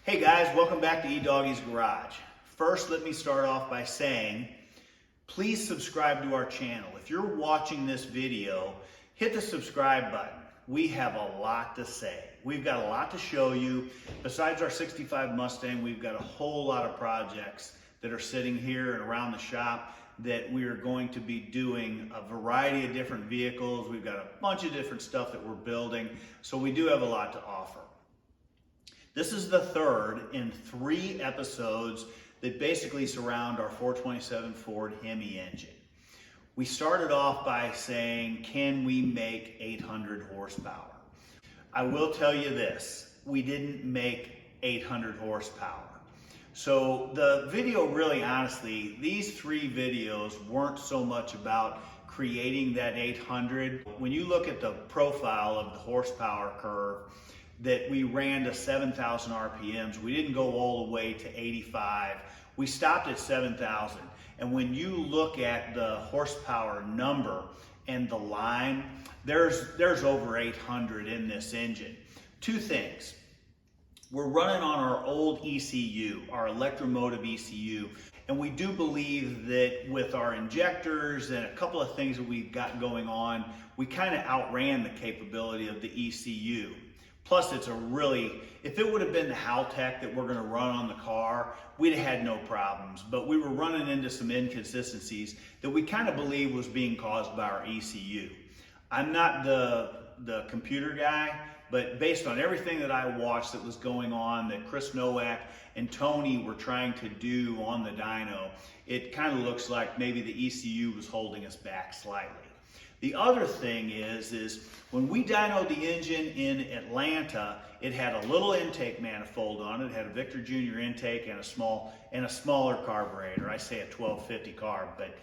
Hey guys, welcome back to eDoggy's Garage. First, let me start off by saying, please subscribe to our channel. If you're watching this video, hit the subscribe button. We have a lot to say. We've got a lot to show you. Besides our 65 Mustang, we've got a whole lot of projects that are sitting here and around the shop that we are going to be doing a variety of different vehicles. We've got a bunch of different stuff that we're building, so we do have a lot to offer. This is the third in 3 episodes that basically surround our 427 Ford Hemi engine. We started off by saying, can we make 800 horsepower? I will tell you this, we didn't make 800 horsepower. So the video really honestly, these 3 videos weren't so much about creating that 800. When you look at the profile of the horsepower curve, that we ran to 7,000 RPMs. We didn't go all the way to 85. We stopped at 7,000. And when you look at the horsepower number and the line, there's over 800 in this engine. 2 things. We're running on our old ECU, our electromotive ECU, and we do believe that with our injectors and a couple of things that we've got going on, we kind of outran the capability of the ECU. Plus, it's a really, if it would have been the Haltech that we're going to run on the car, we'd have had no problems. But we were running into some inconsistencies that we kind of believe was being caused by our ECU. I'm not the computer guy, but based on everything that I watched that was going on, that Chris Nowak and Tony were trying to do on the dyno, it kind of looks like maybe the ECU was holding us back slightly. The other thing is when we dynoed the engine in Atlanta, it had a little intake manifold on it. It had a Victor Jr. intake and a smaller carburetor. I say a 1250 carb, but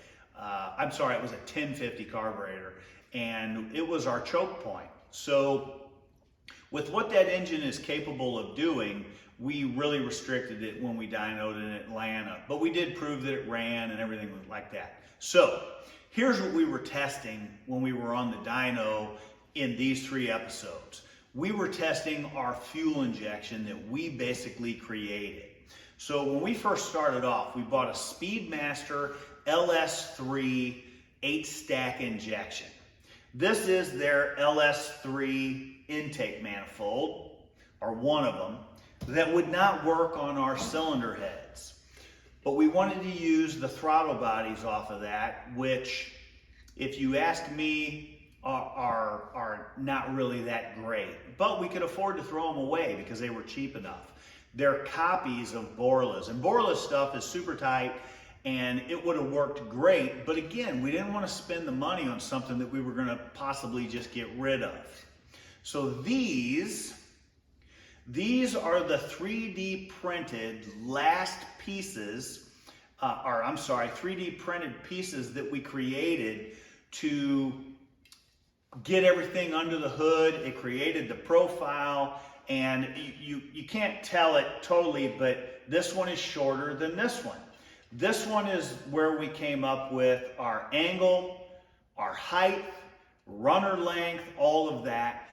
I'm sorry, it was a 1050 carburetor, and it was our choke point. So with what that engine is capable of doing, we really restricted it when we dynoed in Atlanta, but we did prove that it ran and everything like that. So here's what we were testing when we were on the dyno in these 3 episodes. We were testing our fuel injection that we basically created. So when we first started off, we bought a Speedmaster LS3 8-stack injection. This is their LS3 intake manifold, or one of them, that would not work on our cylinder heads. But we wanted to use the throttle bodies off of that, which, if you ask me, are not really that great. But we could afford to throw them away because they were cheap enough. They're copies of Borla's, and Borla's stuff is super tight, and it would have worked great. But again, we didn't want to spend the money on something that we were going to possibly just get rid of. So these are the 3D printed last pieces, 3D printed pieces that we created to get everything under the hood. It created the profile, and you can't tell it totally, but this one is shorter than this one. This one is where we came up with our angle, our height, runner length, all of that.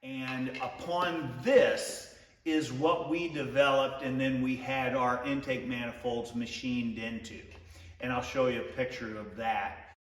And upon this is what we developed, and then we had our intake manifolds machined into. And I'll show you a picture of that.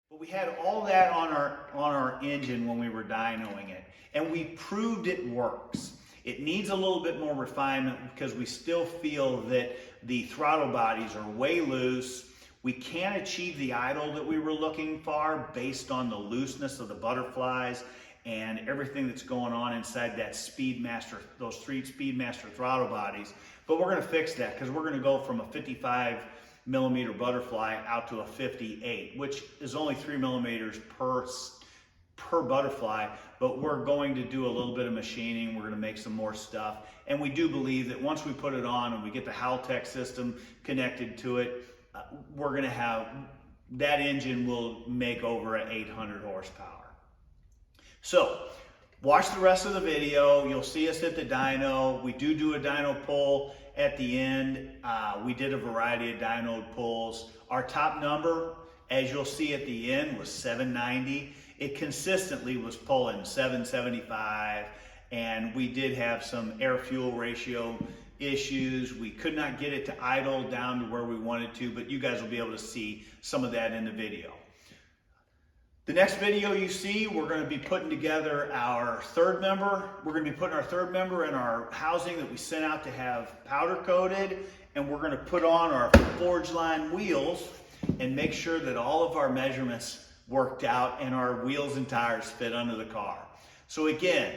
But we had all that on our engine when we were dynoing it, and we proved it works. It needs a little bit more refinement because we still feel that the throttle bodies are way loose. We can't achieve the idle that we were looking for based on the looseness of the butterflies and everything that's going on inside that Speedmaster, those 3 Speedmaster throttle bodies. But we're going to fix that because we're going to go from a 55 millimeter butterfly out to a 58, which is only 3 millimeters per butterfly, but we're going to do a little bit of machining. We're going to make some more stuff, and we do believe that once we put it on and we get the Haltech system connected to it, we're going to have that engine will make over 800 horsepower. So watch the rest of the video. You'll see us at the dyno. We do a dyno pull at the end. We did a variety of dyno pulls. Our top number, as you'll see at the end, was 790. It consistently was pulling 775, and we did have some air-fuel ratio issues. We could not get it to idle down to where we wanted to, but you guys will be able to see some of that in the video. The next video you see, we're going to be putting together our third member. We're going to be putting our third member in our housing that we sent out to have powder coated, and we're going to put on our forgeline wheels and make sure that all of our measurements worked out and our wheels and tires fit under the car. So again,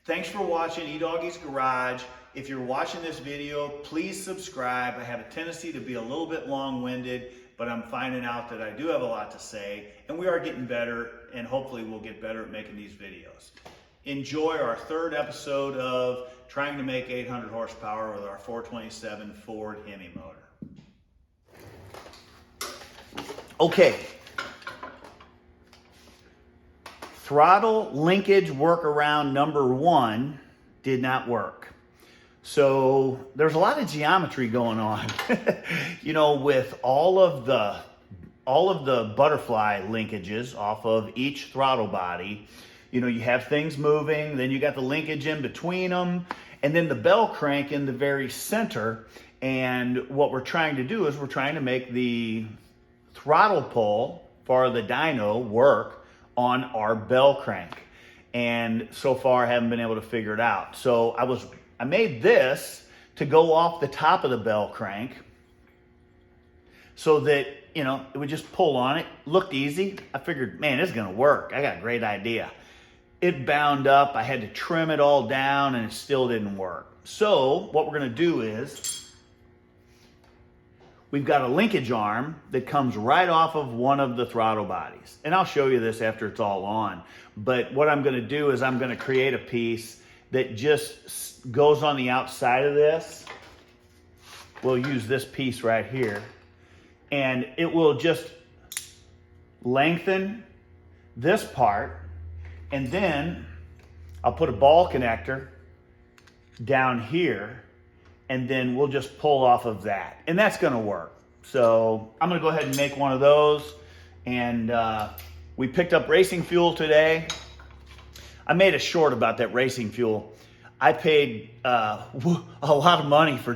thanks for watching eDoggy's Garage. If you're watching this video, please subscribe. I have a tendency to be a little bit long-winded, but I'm finding out that I do have a lot to say, and we are getting better, and hopefully we'll get better at making these videos. Enjoy our third episode of trying to make 800 horsepower with our 427 Ford Hemi motor. Okay. Throttle linkage workaround number 1 did not work. So there's a lot of geometry going on, you know, with all of the butterfly linkages off of each throttle body. You know, you have things moving, then you got the linkage in between them, and then the bell crank in the very center. And what we're trying to do is we're trying to make the throttle pull for the dyno work on our bell crank. And so far I haven't been able to figure it out. So I made this to go off the top of the bell crank so that, you know, it would just pull on it. Looked easy. I figured, man, this is gonna work. I got a great idea. It bound up. I had to trim it all down and it still didn't work. So what we're gonna do is we've got a linkage arm that comes right off of one of the throttle bodies. And I'll show you this after it's all on. But what I'm gonna do is I'm gonna create a piece that just goes on the outside of this. We'll use this piece right here. And it will just lengthen this part. And then I'll put a ball connector down here. And then we'll just pull off of that. And that's gonna work. So I'm gonna go ahead and make one of those. And we picked up racing fuel today. I made a short about that racing fuel. I paid a lot of money for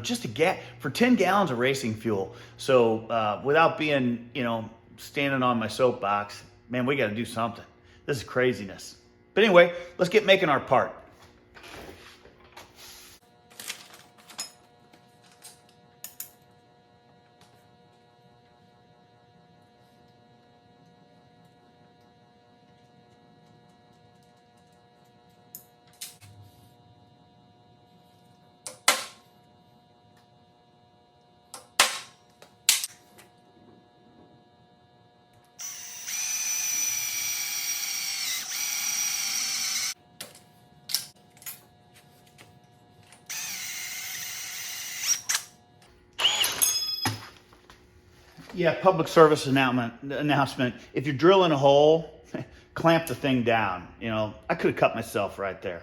for 10 gallons of racing fuel. So without being, you know, standing on my soapbox, man, we got to do something. This is craziness. But anyway, let's get making our part. Yeah, public service announcement. If you're drilling a hole, clamp the thing down. You know, I could have cut myself right there.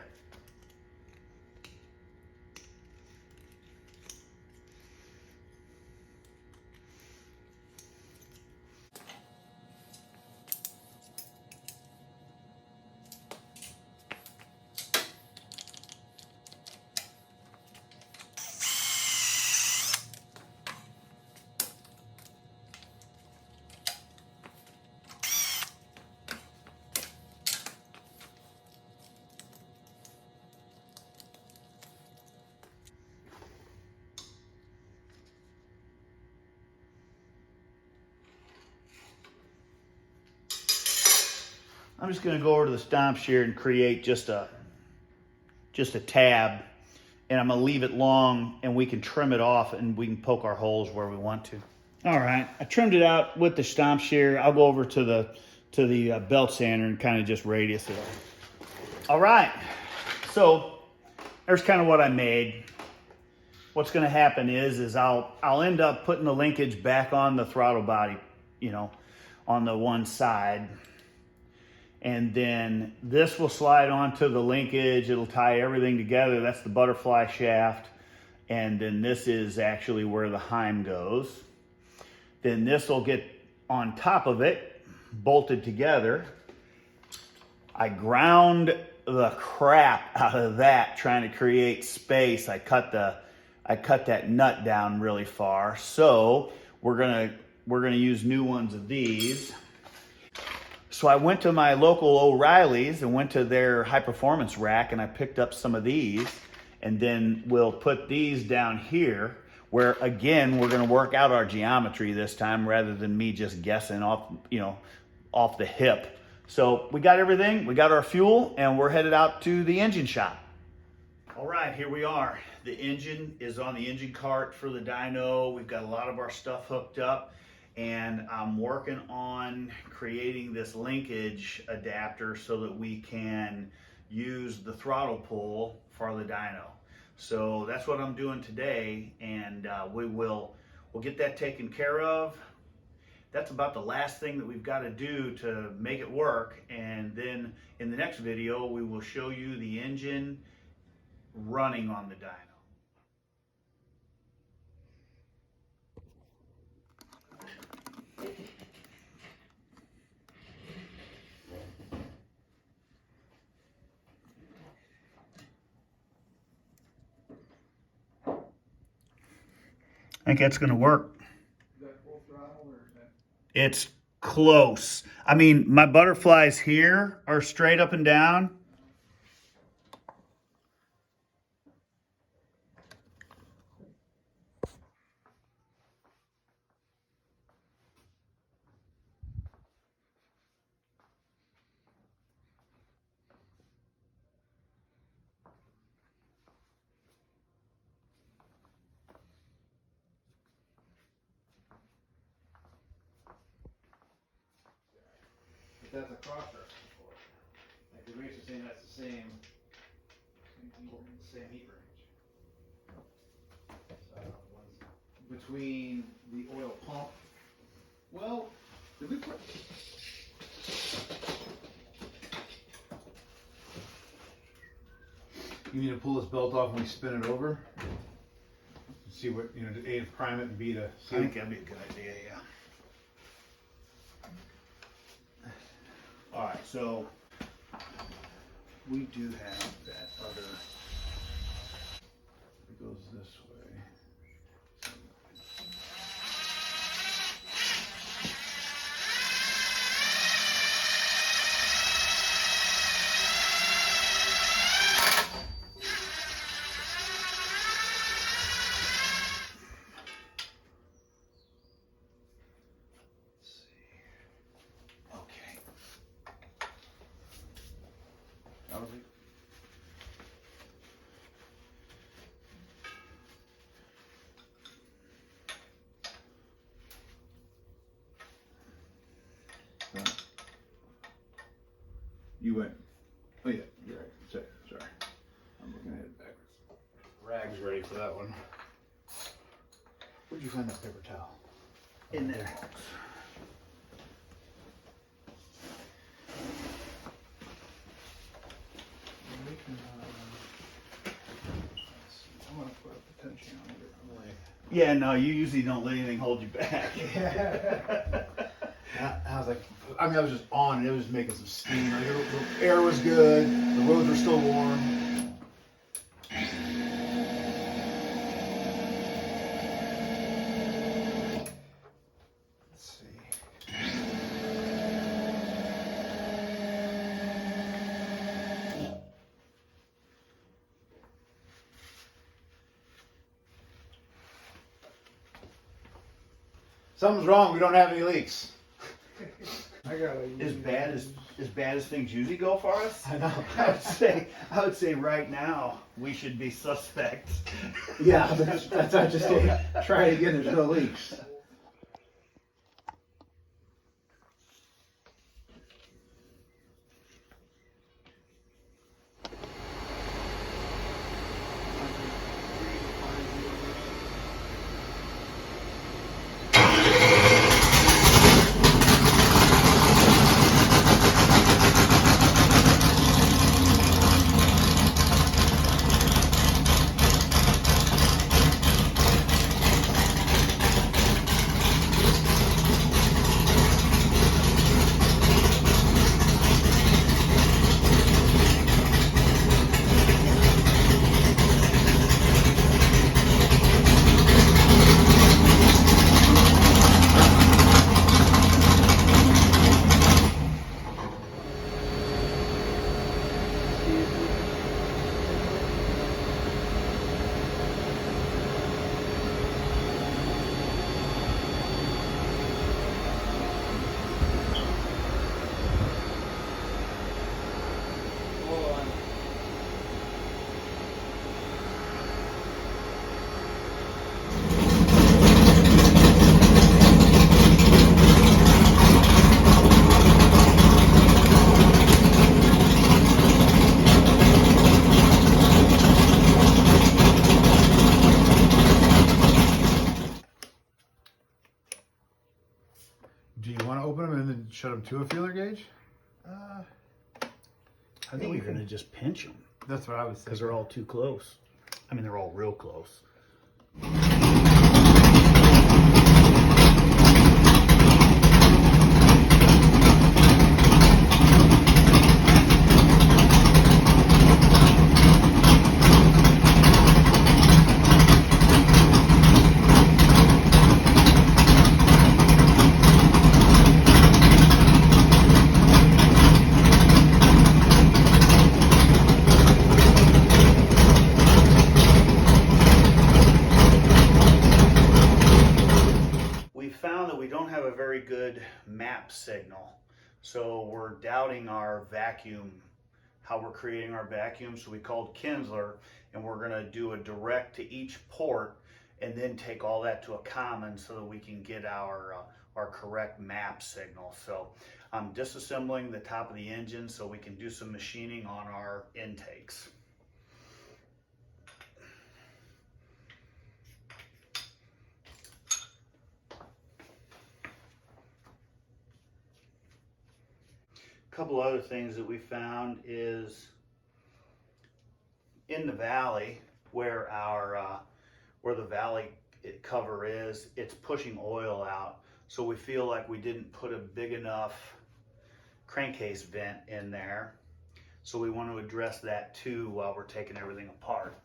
I'm just going to go over to the stomp shear and create just a tab, and I'm going to leave it long, and we can trim it off and we can poke our holes where we want to. All right, I trimmed it out with the stomp shear. I'll go over to the belt sander and kind of just radius it up. All right, so there's kind of what I made. What's going to happen is I'll end up putting the linkage back on the throttle body, you know, on the one side. And then this will slide onto the linkage. It'll tie everything together. That's the butterfly shaft. And then this is actually where the heim goes. Then this will get on top of it, bolted together. I ground the crap out of that trying to create space. I cut that nut down really far. So we're gonna use new ones of these. So I went to my local O'Reilly's and went to their high performance rack and I picked up some of these, and then we'll put these down here where again, we're gonna work out our geometry this time rather than me just guessing off the hip. So we got everything, we got our fuel, and we're headed out to the engine shop. All right, here we are. The engine is on the engine cart for the dyno. We've got a lot of our stuff hooked up, and I'm working on creating this linkage adapter so that we can use the throttle pull for the dyno. So that's what I'm doing today, and we'll get that taken care of. That's about the last thing that we've got to do to make it work. And then in the next video, we will show you the engine running on the dyno. I think that's going to work. It's close. I mean, my butterflies here are straight up and down. That's a cross reference for it. Like the racer's saying that's the same heat range. So one's between the oil pump. Well, did we put? You need to pull this belt off when we spin it over. See what, to A, to prime it, and B, to see. I think that'd be a good idea, yeah. All right, so we do have that other. It goes this way. You went. Oh yeah, you're right. Sorry. I'm looking at it backwards. Rag's ready for that one. Where'd you find that paper towel? In there. I'm gonna put a potentiometer. Yeah, no, you usually don't let anything hold you back. I was like, I was just on and it was making some steam. Like, the air was good, the roads were still warm. Let's see. Something's wrong, we don't have any leaks. As bad as things usually go for us. I know. I would say right now we should be suspects. Yeah, that's I just try it again. There's no leaks. want to open them and then shut them to a feeler gauge? I think you're gonna just pinch them That's what I was because thinking. they're all too close. I mean, they're all real close. Found that we don't have a very good map signal, so we're doubting our vacuum, how we're creating our vacuum. So we called Kinsler, and we're going to do a direct to each port and then take all that to a common so that we can get our correct map signal. So I'm disassembling the top of the engine so we can do some machining on our intakes. Couple other things that we found is in the valley where where the valley cover is, it's pushing oil out. So we feel like we didn't put a big enough crankcase vent in there. So we want to address that too while we're taking everything apart.